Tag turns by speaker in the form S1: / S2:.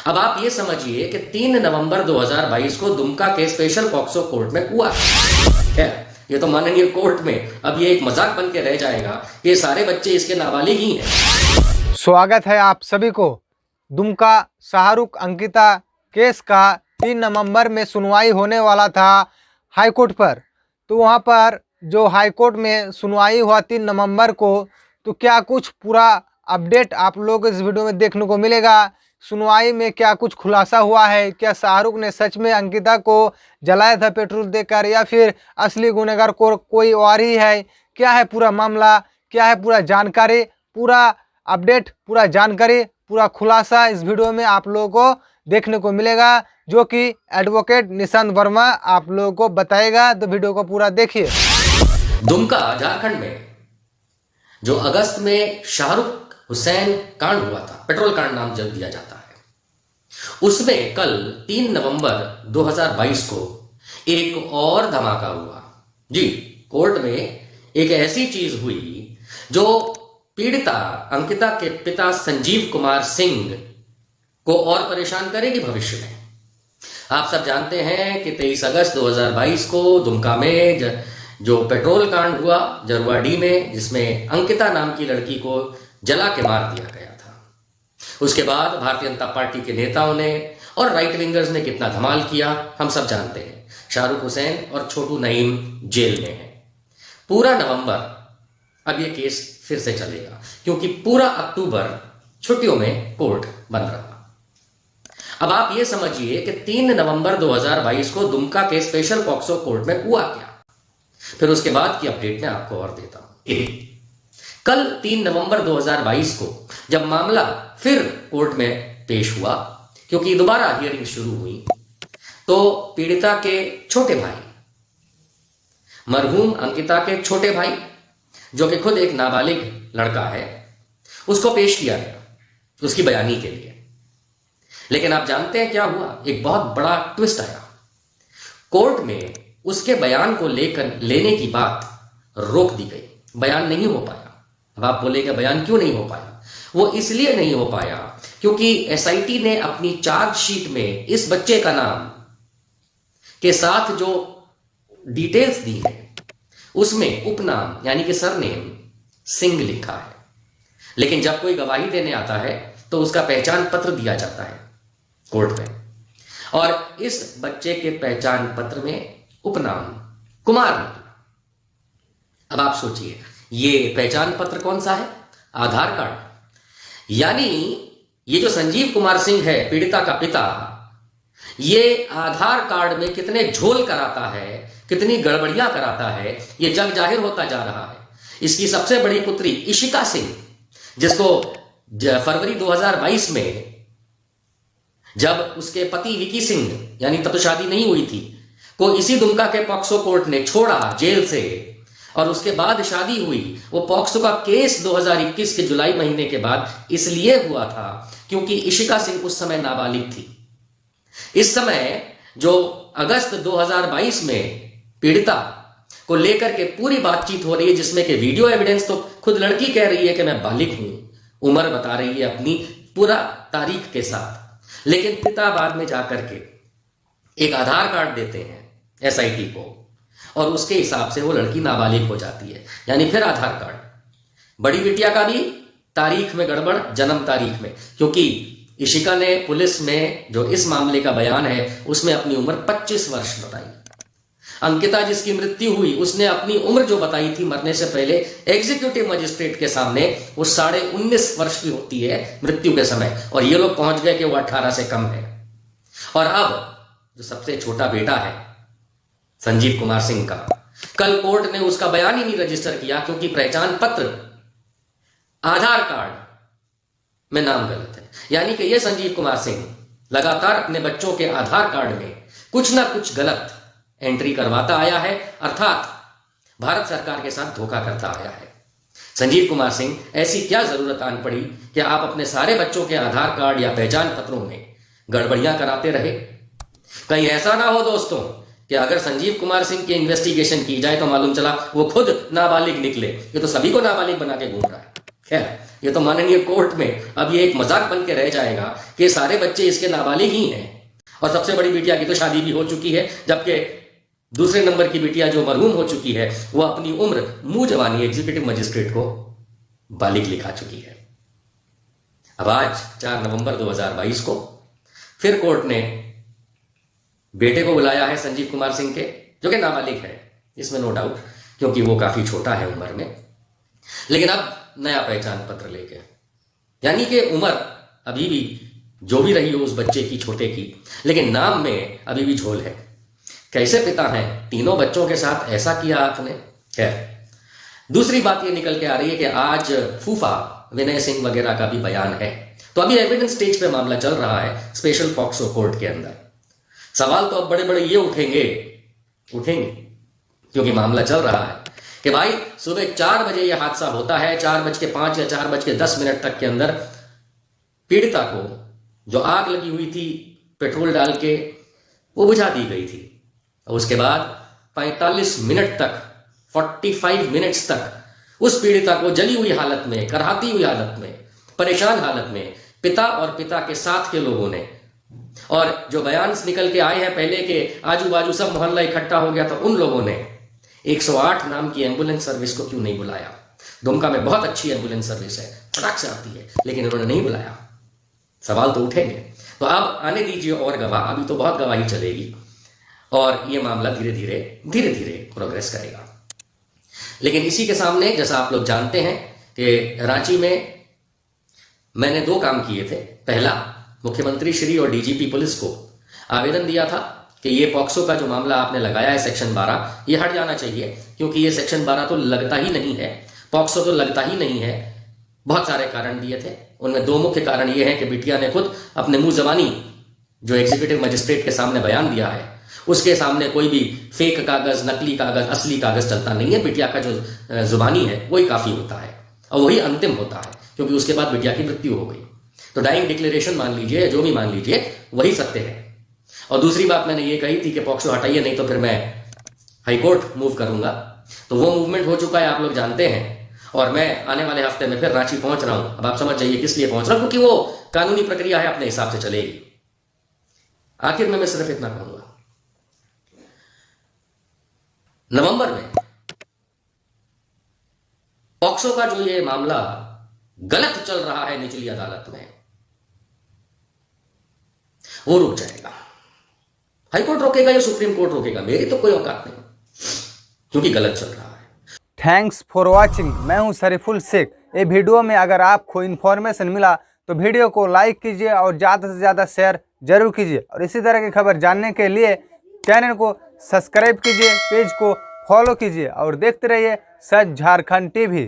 S1: अब आप ये समझिए कि 3 नवंबर 2022 को दुमका के स्पेशल पॉक्सो कोर्ट में हुआ है। ये तो माननीय कोर्ट में अब ये एक मजाक बन के रह जाएगा कि ये सारे बच्चे इसके नाबालिग ही हैं।
S2: स्वागत है आप सभी को। दुमका शाहरुख अंकिता केस का 3 नवंबर में सुनवाई होने वाला था हाईकोर्ट पर। तो वहां पर जो हाईकोर्ट में सुनवाई हुआ 3 नवंबर को, तो क्या कुछ पूरा अपडेट आप लोग इस वीडियो में देखने को मिलेगा। सुनवाई में क्या कुछ खुलासा हुआ है, क्या शाहरुख ने सच में अंकिता को जलाया था पेट्रोल देकर, या फिर असली गुनहगार को कोई और ही है, क्या है पूरा मामला, क्या है पूरा जानकारी, पूरा अपडेट, पूरा जानकारी, पूरा खुलासा इस वीडियो में आप लोगों को देखने को मिलेगा, जो कि एडवोकेट निशांत वर्मा आप लोगों को बताएगा। तो वीडियो को पूरा देखिए।
S1: दुमका झारखंड में जो अगस्त में शाहरुख हुसैन कांड हुआ था, पेट्रोल कांड नाम जब दिया जाता है, उसमें कल 3 नवंबर 2022 को एक और धमाका हुआ। जी, कोर्ट में एक ऐसी चीज हुई जो पीड़िता अंकिता के पिता संजीव कुमार सिंह को और परेशान करेगी भविष्य में। आप सब जानते हैं कि 23 अगस्त 2022 को दुमका में जो पेट्रोल कांड हुआ जरवाडी में, जिसमें अंकिता नाम की लड़की को जला के मार दिया गया था। उसके बाद भारतीय जनता पार्टी के नेताओं ने और राइट विंगर्स ने कितना धमाल किया हम सब जानते हैं। शाहरुख हुसैन और छोटू नईम जेल में है। पूरा नवंबर अब ये केस फिर से चलेगा, क्योंकि पूरा अक्टूबर छुट्टियों में कोर्ट बंद रहा। अब आप ये समझिए कि 3 नवंबर 2022 को दुमका के स्पेशल पॉक्सो कोर्ट में हुआ क्या, फिर उसके बाद की अपडेट मैं आपको और देता हूं। कल 3 नवंबर 2022 को जब मामला फिर कोर्ट में पेश हुआ, क्योंकि दोबारा हियरिंग शुरू हुई, तो पीड़िता के छोटे भाई, मरहूम अंकिता के छोटे भाई, जो कि खुद एक नाबालिग लड़का है, उसको पेश किया गया उसकी बयानी के लिए। लेकिन आप जानते हैं क्या हुआ? एक बहुत बड़ा ट्विस्ट आया। कोर्ट में उसके बयान को लेने की बात रोक दी गई। बयान नहीं हो पाया। अब आप बोलेंगे बयान क्यों नहीं हो पाया? वो इसलिए नहीं हो पाया क्योंकि एसआईटी ने अपनी चार्जशीट में इस बच्चे का नाम के साथ जो डिटेल्स दी है, उसमें उपनाम यानी कि सरनेम सिंह लिखा है। लेकिन जब कोई गवाही देने आता है तो उसका पहचान पत्र दिया जाता है कोर्ट में, और इस बच्चे के पहचान पत्र में उपनाम कुमार निकला। अब आप सोचिए, ये पहचान पत्र कौन सा है? आधार कार्ड। यानी ये जो संजीव कुमार सिंह है, पीड़िता का पिता, ये आधार कार्ड में कितने झोल कराता है, कितनी गड़बड़ियां कराता है, ये जग जाहिर होता जा रहा है। इसकी सबसे बड़ी पुत्री इशिका सिंह, जिसको फरवरी 2022 में जब उसके पति विकी सिंह, यानी तब तो शादी नहीं हुई थी, को इसी दुमका के पॉक्सो कोर्ट ने छोड़ा जेल से, और उसके बाद शादी हुई। वो पॉक्सो का केस 2021 के जुलाई महीने के बाद इसलिए हुआ था क्योंकि इशिका सिंह उस समय नाबालिग थी। इस समय जो अगस्त 2022 में पीड़िता को लेकर के पूरी बातचीत हो रही है, जिसमें कि वीडियो एविडेंस तो खुद लड़की कह रही है कि मैं बालिग हूं, उम्र बता रही है अपनी पूरा तारीख के साथ, लेकिन पिता बाद में जाकर के एक आधार कार्ड देते हैं एसआईटी को, और उसके हिसाब से वो लड़की नाबालिग हो जाती है। यानी फिर आधार कार्ड। बड़ी बिटिया का भी तारीख में गड़बड़, जन्म तारीख में, क्योंकि इशिका ने पुलिस में जो इस मामले का बयान है उसमें अपनी उम्र 25 वर्ष बताई। अंकिता जिसकी मृत्यु हुई, उसने अपनी उम्र जो बताई थी मरने से पहले एग्जीक्यूटिव मजिस्ट्रेट के सामने, वो 19.5 वर्ष की होती है मृत्यु के समय, और ये लोग पहुंच गए कि वो 18 से कम है। और अब जो सबसे छोटा बेटा है संजीव कुमार सिंह का, कल कोर्ट ने उसका बयान ही नहीं रजिस्टर किया, क्योंकि पहचान पत्र आधार कार्ड में नाम गलत है। यानी कि ये संजीव कुमार सिंह लगातार अपने बच्चों के आधार कार्ड में कुछ ना कुछ गलत एंट्री करवाता आया है, अर्थात भारत सरकार के साथ धोखा करता आया है। संजीव कुमार सिंह, ऐसी क्या जरूरत आन पड़ी कि आप अपने सारे बच्चों के आधार कार्ड या पहचान पत्रों में गड़बड़ियां कराते रहे? कहीं ऐसा ना हो दोस्तों कि अगर संजीव कुमार सिंह की इन्वेस्टिगेशन की जाए तो मालूम चला वो खुद नाबालिग निकले। ये तो सभी को नाबालिग बना के घूम रहा है। खैर, ये तो माननीय कोर्ट में अब ये एक मजाक बन के रह जाएगा कि सारे बच्चे इसके नाबालिग ही हैं। और सबसे बड़ी बिटिया की तो शादी भी हो चुकी है, जबकि दूसरे नंबर की बिटिया जो मरहूम हो चुकी है वो अपनी उम्र मुंह जवानी एग्जीक्यूटिव मजिस्ट्रेट को बालिग लिखा चुकी है। अब आज 4 नवंबर 2022 को फिर कोर्ट ने बेटे को बुलाया है संजीव कुमार सिंह के, जो कि नाबालिग है, इसमें नो डाउट, क्योंकि वो काफी छोटा है उम्र में, लेकिन अब नया पहचान पत्र लेके, यानी कि उम्र अभी भी जो भी रही हो उस बच्चे की, छोटे की, लेकिन नाम में अभी भी झोल है। कैसे पिता हैं, तीनों बच्चों के साथ ऐसा किया आपने। खैर, दूसरी बात ये निकल के आ रही है कि आज फूफा विनय सिंह वगैरह का भी बयान है, तो अभी एविडेंस स्टेज पे मामला चल रहा है स्पेशल पॉक्सो कोर्ट के अंदर। सवाल तो अब बड़े बड़े ये उठेंगे, क्योंकि मामला चल रहा है कि भाई सुबह 4 बजे यह हादसा होता है, 4:05 या 4:10 तक के अंदर पीड़िता को जो आग लगी हुई थी पेट्रोल डाल के वो बुझा दी गई थी। और उसके बाद 45 मिनट तक, 45 मिनट्स तक उस पीड़िता को जली हुई हालत में, करहाती हुई हालत में, परेशान हालत में पिता और पिता के साथ के लोगों ने, और जो बयान निकल के आए हैं पहले के आजू बाजू सब मोहल्ला इकट्ठा हो गया, तो उन लोगों ने 108 नाम की एम्बुलेंस सर्विस को क्यों नहीं बुलाया। दुमका में बहुत अच्छी एम्बुलेंस सर्विस है, फटाक से आती है, लेकिन उन्होंने नहीं बुलाया। सवाल तो उठेंगे। तो अब आने दीजिए और गवाह, अभी तो बहुत गवाही चलेगी और ये मामला धीरे धीरे प्रोग्रेस करेगा। लेकिन इसी के सामने, जैसा आप लोग जानते हैं कि रांची में मैंने 2 काम किए थे। पहला, मुख्यमंत्री श्री और डीजीपी पुलिस को आवेदन दिया था कि ये पॉक्सो का जो मामला आपने लगाया है सेक्शन 12, ये हट जाना चाहिए, क्योंकि ये सेक्शन 12 तो लगता ही नहीं है, पॉक्सो तो लगता ही नहीं है। बहुत सारे कारण दिए थे, उनमें 2 मुख्य कारण ये हैं कि बिटिया ने खुद अपने मुंह जबानी जो एग्जीक्यूटिव मजिस्ट्रेट के सामने बयान दिया है, उसके सामने कोई भी फेक कागज, नकली कागज, असली कागज चलता नहीं है। बिटिया का जो जुबानी है वही काफी होता है और वही अंतिम होता है, क्योंकि उसके बाद बिटिया की मृत्यु हो गई। तो डाइंग डिक्लेरेशन मान लीजिए, जो भी मान लीजिए, वही सत्य है। और दूसरी बात मैंने ये कही थी कि पॉक्सो हटाइए, नहीं तो फिर मैं हाईकोर्ट मूव करूंगा। तो वो मूवमेंट हो चुका है, आप लोग जानते हैं, और मैं आने वाले हफ्ते में फिर रांची पहुंच रहा हूं। अब आप समझ जाइए किस लिए पहुंच रहा हूं, क्योंकि वो कानूनी प्रक्रिया है, अपने हिसाब से चलेगी। आखिर में मैं सिर्फ इतना कहूंगा, नवंबर में पॉक्सो का जो ये मामला गलत चल रहा है निचली अदालत में, वो रुक जाएगा। हाईकोर्ट रोकेगा या सुप्रीम कोर्ट रोकेगा, मेरी तो कोई औकात नहीं, क्योंकि गलत चल रहा है।
S2: Thanks for watching. मैं हूं शरीफुल शेख। ये वीडियो में अगर आपको इन्फॉर्मेशन मिला तो वीडियो को लाइक कीजिए और ज़्यादा से ज़्यादा शेयर जरूर कीजिए, और इसी तरह की खबर जानने के लिए चैनल को सब्सक्राइब कीजिए, पेज को फॉलो कीजिए और देखते रहिए सच झारखंड टीवी।